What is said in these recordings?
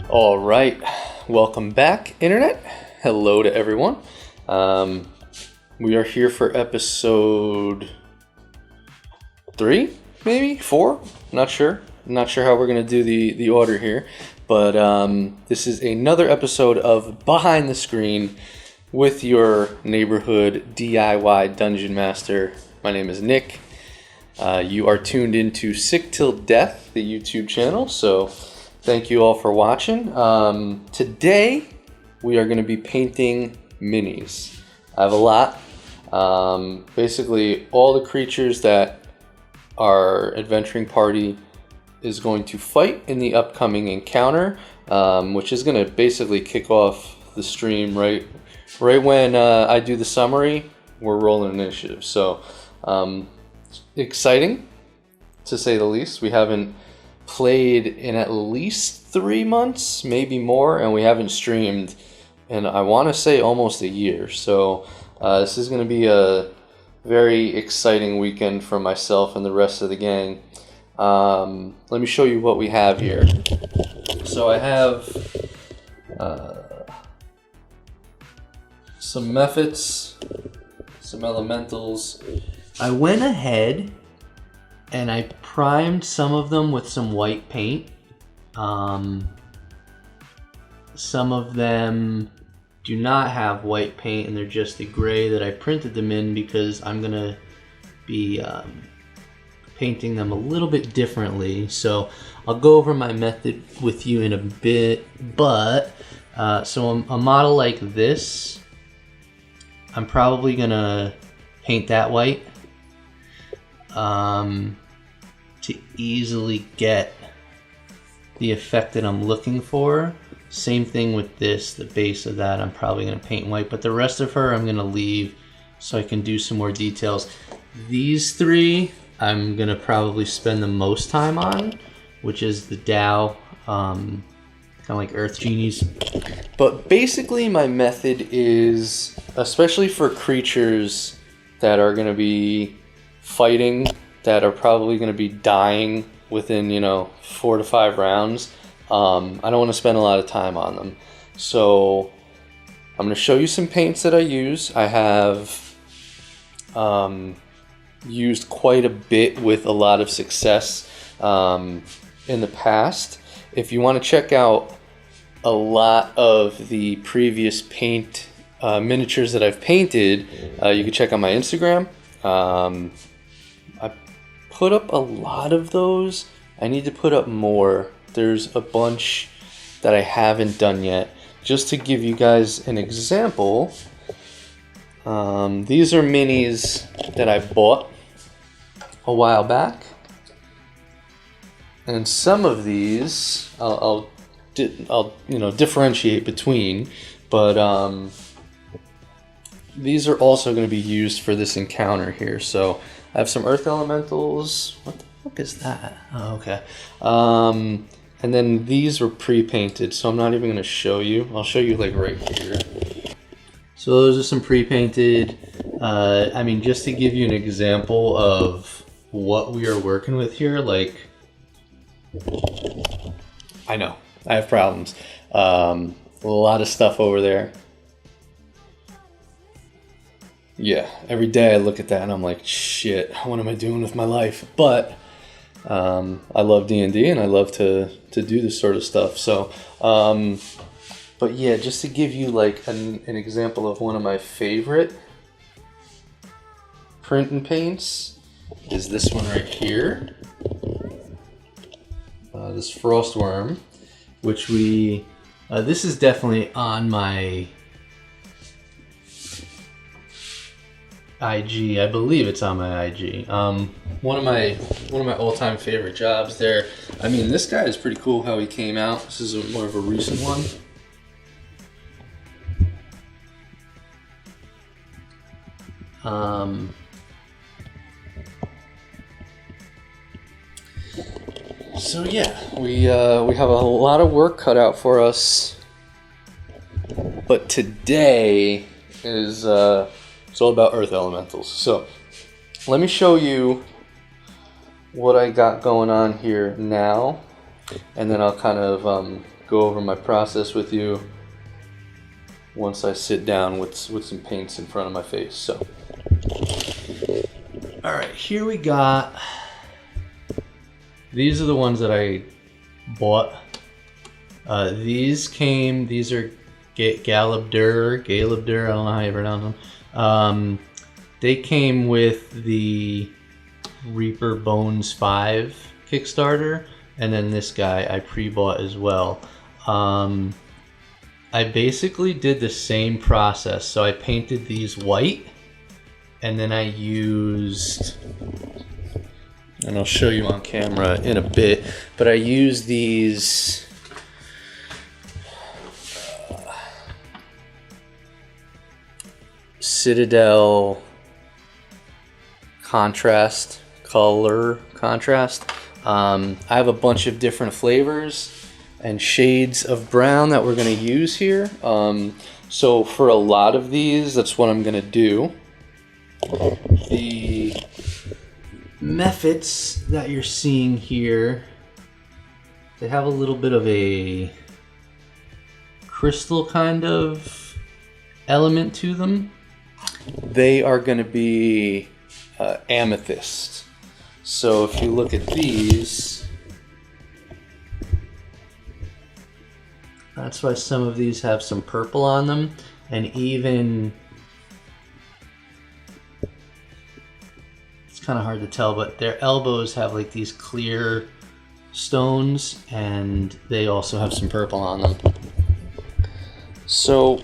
All right, welcome back, Internet. Hello to everyone. We are here for episode 3, maybe 4. Not sure. Not sure how we're gonna do the order here, but this is another episode of Behind the Screen with your neighborhood DIY dungeon master. My name is Nick. You are tuned into Sick Till Death, the YouTube channel. So thank you all for watching. Today we are going to be painting minis. I have a lot. Basically all the creatures that our adventuring party is going to fight in the upcoming encounter, which is going to basically kick off the stream right when I do the summary. We're rolling initiative. So exciting to say the least. We haven't played in at least 3 months, maybe more, and we haven't streamed in, I want to say, almost a year. So this is going to be a very exciting weekend for myself and the rest of the gang. Let me show you what we have here. So I have some mephits, some elementals. I went ahead and I primed some of them with some white paint. Some of them do not have white paint and they're just the gray that I printed them in because I'm gonna be painting them a little bit differently. So I'll go over my method with you in a bit, but so a model like this, I'm probably gonna paint that white to easily get the effect that I'm looking for. Same thing with this, the base of that I'm probably going to paint white, but the rest of her I'm going to leave so I can do some more details. These 3 I'm going to probably spend the most time on, which is the Dow, kind of like Earth Genies. But basically my method is, especially for creatures that are going to be fighting, that are probably going to be dying within 4 to 5 rounds, I don't want to spend a lot of time on them. So I'm going to show you some paints that I use. I have used quite a bit with a lot of success in the past. If you want to check out a lot of the previous paint miniatures that I've painted, you can check out my Instagram. I put up a lot of those. I need to put up more. There's a bunch that I haven't done yet. Just to give you guys an example, these are minis that I bought a while back, and some of these I'll differentiate between, but these are also going to be used for this encounter here. So I have some earth elementals. What the fuck is that? Oh, okay. And then these were pre-painted, so I'm not even going to show you. I'll show you like right here. So those are some pre-painted. I mean, just to give you an example of what we are working with here, like, I know, I have problems. A lot of stuff over there. Yeah, every day I look at that and I'm like, shit, what am I doing with my life? But I love D&D and I love to do this sort of stuff. So, but yeah, just to give you like an example of one of my favorite print and paints is this one right here. This Frostworm, which this is definitely on my IG. I believe it's on my IG. One of my all-time favorite jobs there. I mean, this guy is pretty cool how he came out. This is more of a recent one. So yeah, we have a lot of work cut out for us, but today is it's all about earth elementals. So let me show you what I got going on here now, and then I'll kind of go over my process with you once I sit down with some paints in front of my face. So, all right, here we got. These are the ones that I bought. These are Galabdur, I don't know how you pronounce them. They came with the Reaper Bones 5 Kickstarter, and then this guy I pre-bought as well. I basically did the same process. So I painted these white, and then I used, and I'll show you on camera in a bit, but I used these Citadel color contrast. I have a bunch of different flavors and shades of brown that we're going to use here. So for a lot of these, that's what I'm going to do. The methods that you're seeing here, they have a little bit of a crystal kind of element to them. They are going to be amethyst. So if you look at these, that's why some of these have some purple on them, and even, it's kind of hard to tell, but their elbows have like these clear stones, and they also have some purple on them. So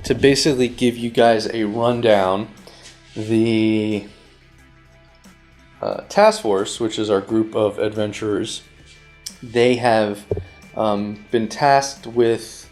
to basically give you guys a rundown, the task force, which is our group of adventurers, they have been tasked with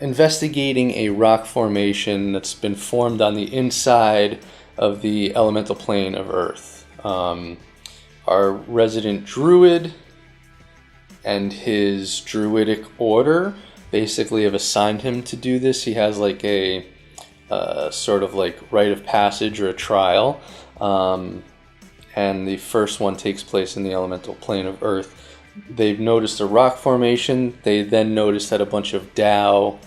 investigating a rock formation that's been formed on the inside of the elemental plane of Earth. Our resident druid and his druidic order basically have assigned him to do this. He has like a sort of like rite of passage or a trial, and the first one takes place in the elemental plane of Earth. They've noticed a rock formation. They then noticed that a bunch of Dao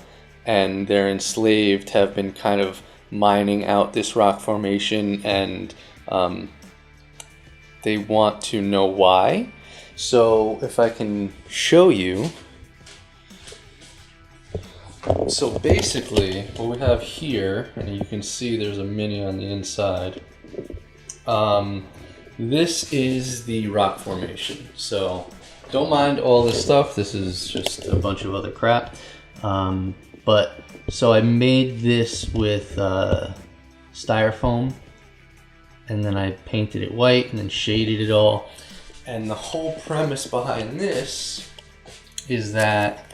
and their enslaved have been kind of mining out this rock formation, and they want to know why. So if I can show you. So basically what we have here, and you can see there's a mini on the inside, this is the rock formation. So don't mind all this stuff, this is just a bunch of other crap. But so I made this with styrofoam, and then I painted it white and then shaded it all. And the whole premise behind this is that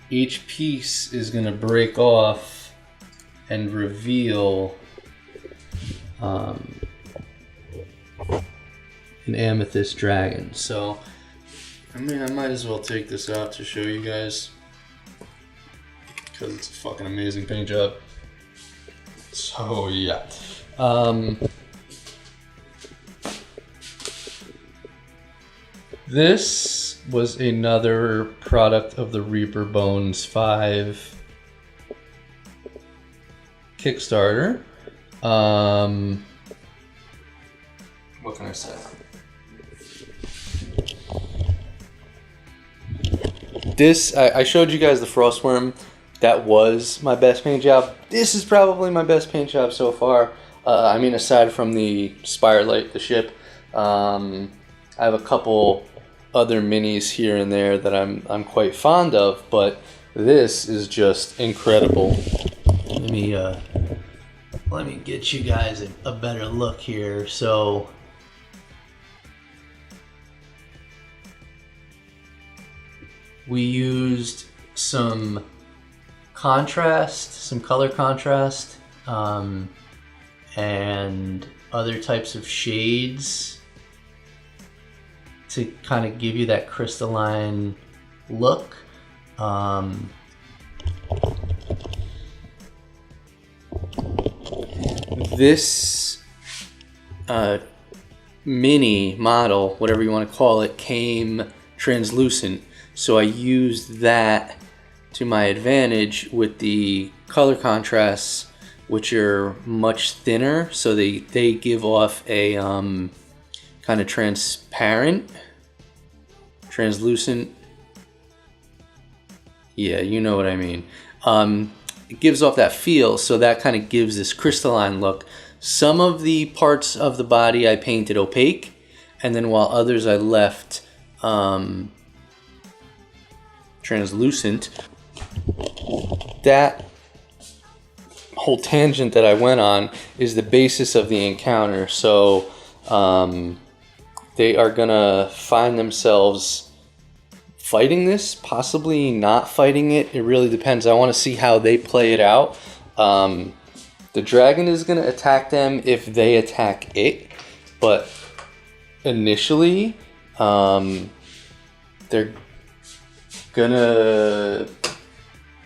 each piece is going to break off and reveal an Amethyst Dragon. So, I mean, I might as well take this out to show you guys, because it's a fucking amazing paint job. So, yeah. This was another product of the Reaper Bones 5 Kickstarter. What can I say? This, I showed you guys the Frostworm. That was my best paint job. This is probably my best paint job so far. I mean, aside from the Spirelight, the ship. I have a couple other minis here and there that I'm quite fond of, but this is just incredible. Let me get you guys a better look here. So we used some contrast, some color contrast, and other types of shades to kind of give you that crystalline look. This mini model, whatever you want to call it, came translucent. So I used that to my advantage with the color contrasts, which are much thinner. So they give off a kind of transparent, translucent. Yeah, you know what I mean. It gives off that feel, so that kind of gives this crystalline look. Some of the parts of the body I painted opaque, and then while others I left translucent. That whole tangent that I went on is the basis of the encounter. So they are gonna find themselves fighting this, possibly not fighting it. It really depends. I want to see how they play it out. The dragon is going to attack them if they attack it, but initially they're gonna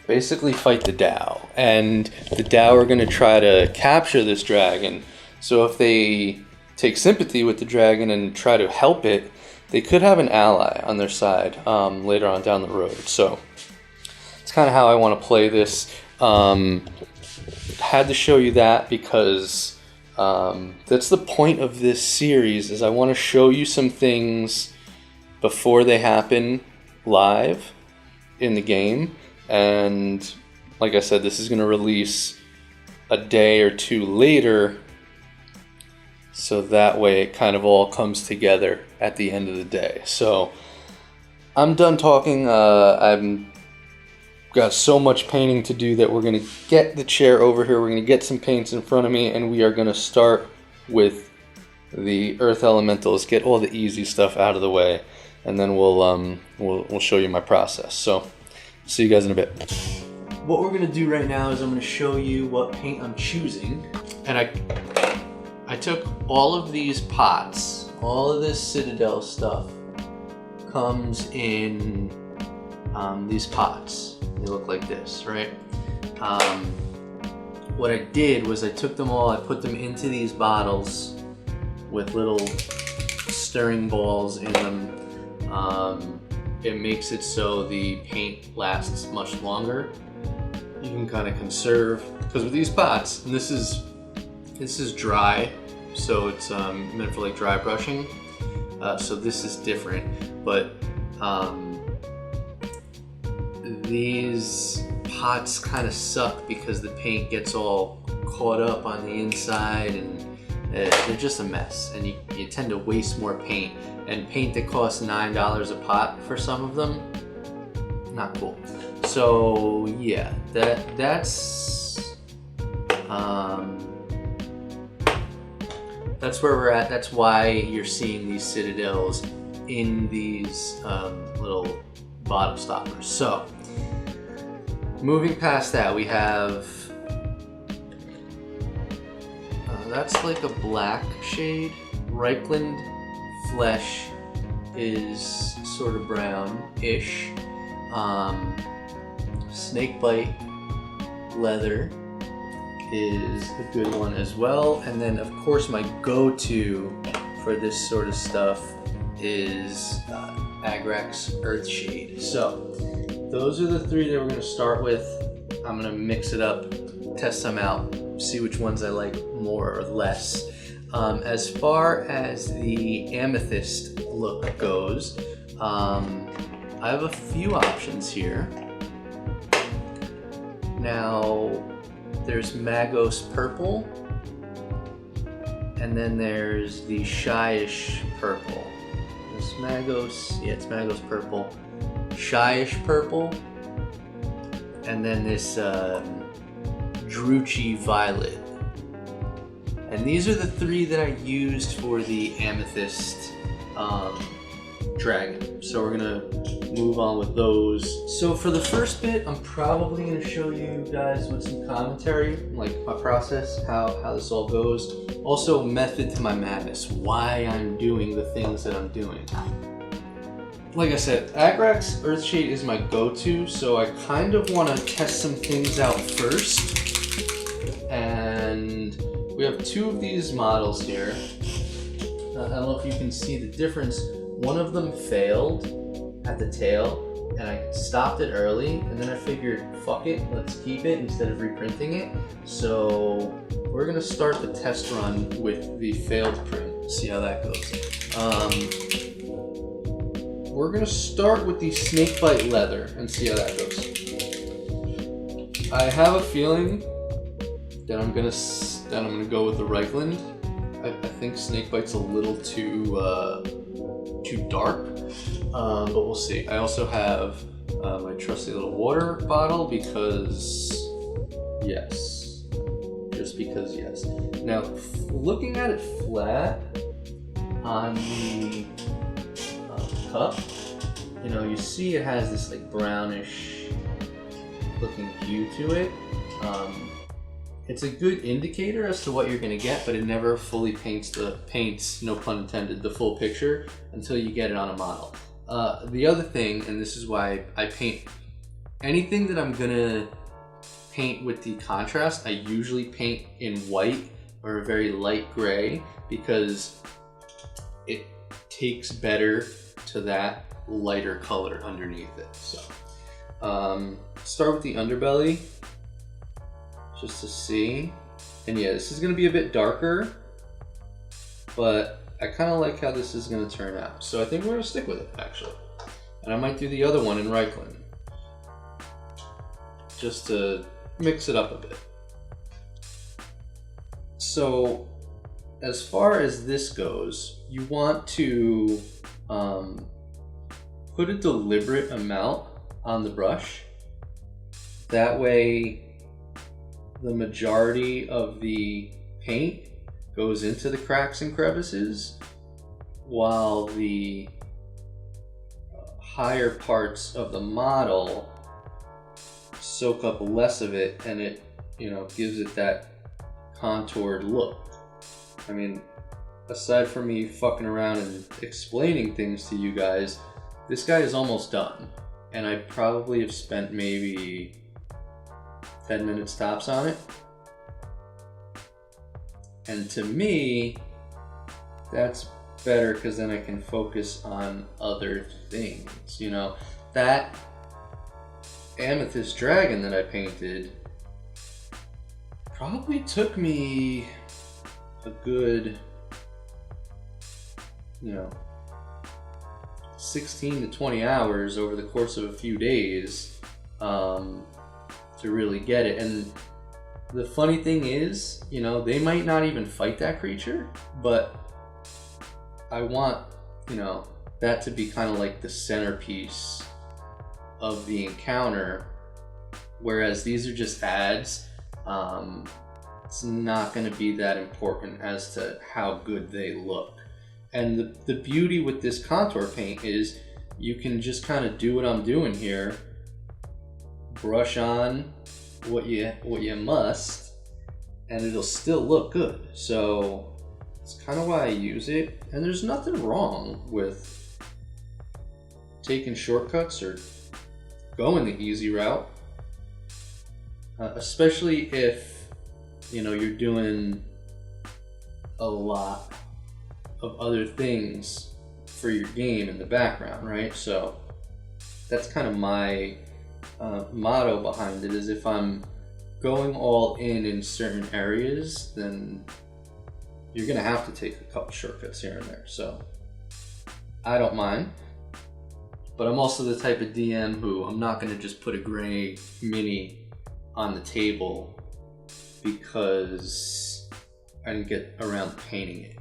basically fight the Tao, and the Tao are gonna try to capture this dragon. So if they take sympathy with the dragon and try to help it, they could have an ally on their side later on down the road. So it's kind of how I want to play this. Had to show you that because that's the point of this series, is I want to show you some things before they happen live in the game. And like I said, this is going to release a day or two later, so that way it kind of all comes together at the end of the day. So I'm done talking. I've got so much painting to do that we're going to get the chair over here. We're going to get some paints in front of me, and we are going to start with the earth elementals, get all the easy stuff out of the way, and then we'll show you my process. So see you guys in a bit. What we're going to do right now is I'm going to show you what paint I'm choosing. And I took all of these pots, all of this Citadel stuff comes in these pots. They look like this, right? What I did was I took them all, I put them into these bottles with little stirring balls in them. It makes it so the paint lasts much longer. You can kind of conserve, because with these pots, and this is dry, so it's meant for like dry brushing. So this is different, but these pots kind of suck because the paint gets all caught up on the inside, and they're just a mess, and you tend to waste more paint. And paint that costs $9 a pot for some of them, not cool. So yeah, that's where we're at. That's why you're seeing these Citadels in these little bottle stoppers. So moving past that, we have that's like a black shade. Reichland Flesh is sort of brown-ish. Snakebite Leather is a good one as well. And then of course my go-to for this sort of stuff is Agrax Earthshade. So those are the three that we're going to start with. I'm going to mix it up, test some out, see which ones I like more or less. As far as the amethyst look goes, I have a few options here. Now, there's Magos Purple, and then there's the Shyish Purple. This Magos, yeah, it's Magos Purple. Shyish Purple, and then this Druchii Violet. And these are the three that I used for the Amethyst Dragon. So we're gonna move on with those. So for the first bit, I'm probably gonna show you guys with some commentary, like my process, how this all goes. Also, method to my madness, why I'm doing the things that I'm doing. Like I said, Agrax Earthshade is my go-to, so I kind of want to test some things out first. And we have two of these models here. I don't know if you can see the difference. one of them failed at the tail, and I stopped it early, and then I figured, fuck it, let's keep it instead of reprinting it. So we're gonna start the test run with the failed print, see how that goes. We're gonna start with the snakebite leather and see how that goes. I have a feeling that I'm gonna go with the Reichland. I think snakebite's a little too dark, but we'll see. I also have my trusty little water bottle because yes, just because yes. Now, looking at it flat on the cup, you know, you see it has this like brownish looking hue to it. It's a good indicator as to what you're gonna get, but it never fully paints, no pun intended, the full picture until you get it on a model. The other thing, and this is why I paint anything that I'm gonna paint with the contrast, I usually paint in white or a very light gray because it takes better to that lighter color underneath it. So start with the underbelly just to see, and yeah, this is going to be a bit darker, but I kind of like how this is going to turn out, so I think we're going to stick with it actually, and I might do the other one in Reichland just to mix it up a bit. So as far as this goes, you want to put a deliberate amount on the brush. That way the majority of the paint goes into the cracks and crevices, while the higher parts of the model soak up less of it, and it, you know, gives it that contoured look. I mean, aside from me fucking around and explaining things to you guys, this guy is almost done, and I probably have spent maybe 10 minutes tops on it. And to me, that's better because then I can focus on other things. You know, that Amethyst Dragon that I painted probably took me a good, 16 to 20 hours over the course of a few days to really get it. And the funny thing is, they might not even fight that creature, but I want, that to be kind of like the centerpiece of the encounter, whereas these are just ads. It's not going to be that important as to how good they look. And the beauty with this contour paint is you can just kind of do what I'm doing here, brush on what you must, and it'll still look good. So it's kind of why I use it. And there's nothing wrong with taking shortcuts or going the easy route, especially if you're doing a lot of other things for your game in the background, right? So that's kind of my motto behind it, is if I'm going all in certain areas, then you're gonna have to take a couple shortcuts here and there. So I don't mind, but I'm also the type of DM who I'm not gonna just put a gray mini on the table because I didn't get around to painting it.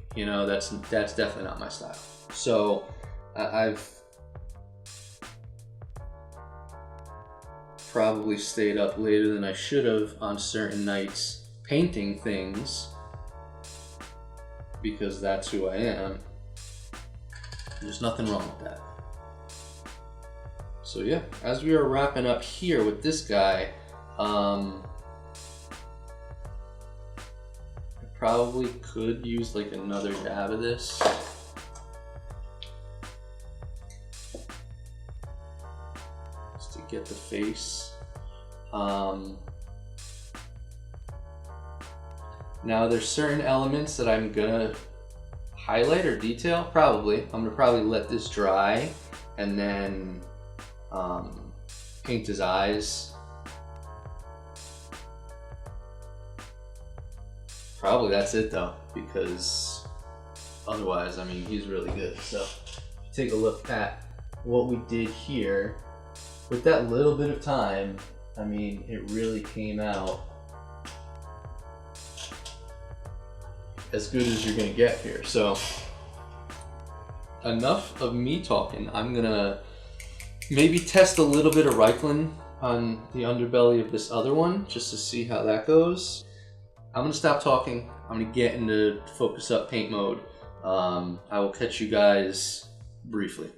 That's definitely not my style. So I've probably stayed up later than I should have on certain nights painting things because that's who I am. There's nothing wrong with that. So yeah, as we are wrapping up here with this guy, I probably could use like another dab of this. Just to get the face. Now there's certain elements that I'm gonna highlight or detail? Probably. I'm gonna probably let this dry and then paint his eyes. Probably that's it though, because otherwise, I mean, he's really good. So take a look at what we did here. With that little bit of time, I mean, it really came out as good as you're gonna get here. So enough of me talking. I'm gonna maybe test a little bit of Reichland on the underbelly of this other one just to see how that goes. I'm gonna stop talking. I'm gonna get into focus up paint mode. I will catch you guys briefly.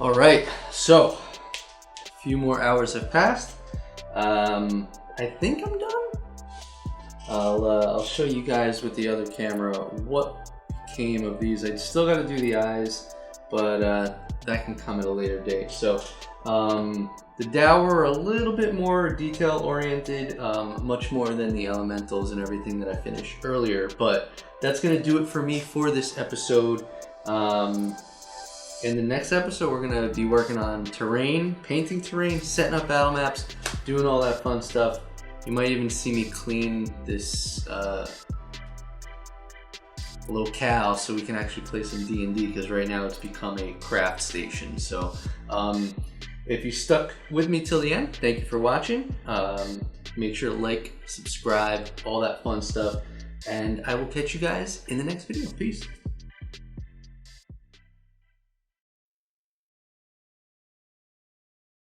All right, so a few more hours have passed. I think I'm done. I'll show you guys with the other camera what came of these. I still got to do the eyes, but that can come at a later date. So the dower are a little bit more detail oriented, much more than the elementals and everything that I finished earlier. But that's gonna do it for me for this episode. In the next episode, we're gonna be working on terrain, painting terrain, setting up battle maps, doing all that fun stuff. You might even see me clean this locale so we can actually play some D&D, because right now it's become a craft station. So if you stuck with me till the end, thank you for watching. Make sure to like, subscribe, all that fun stuff, and I will catch you guys in the next video. Peace.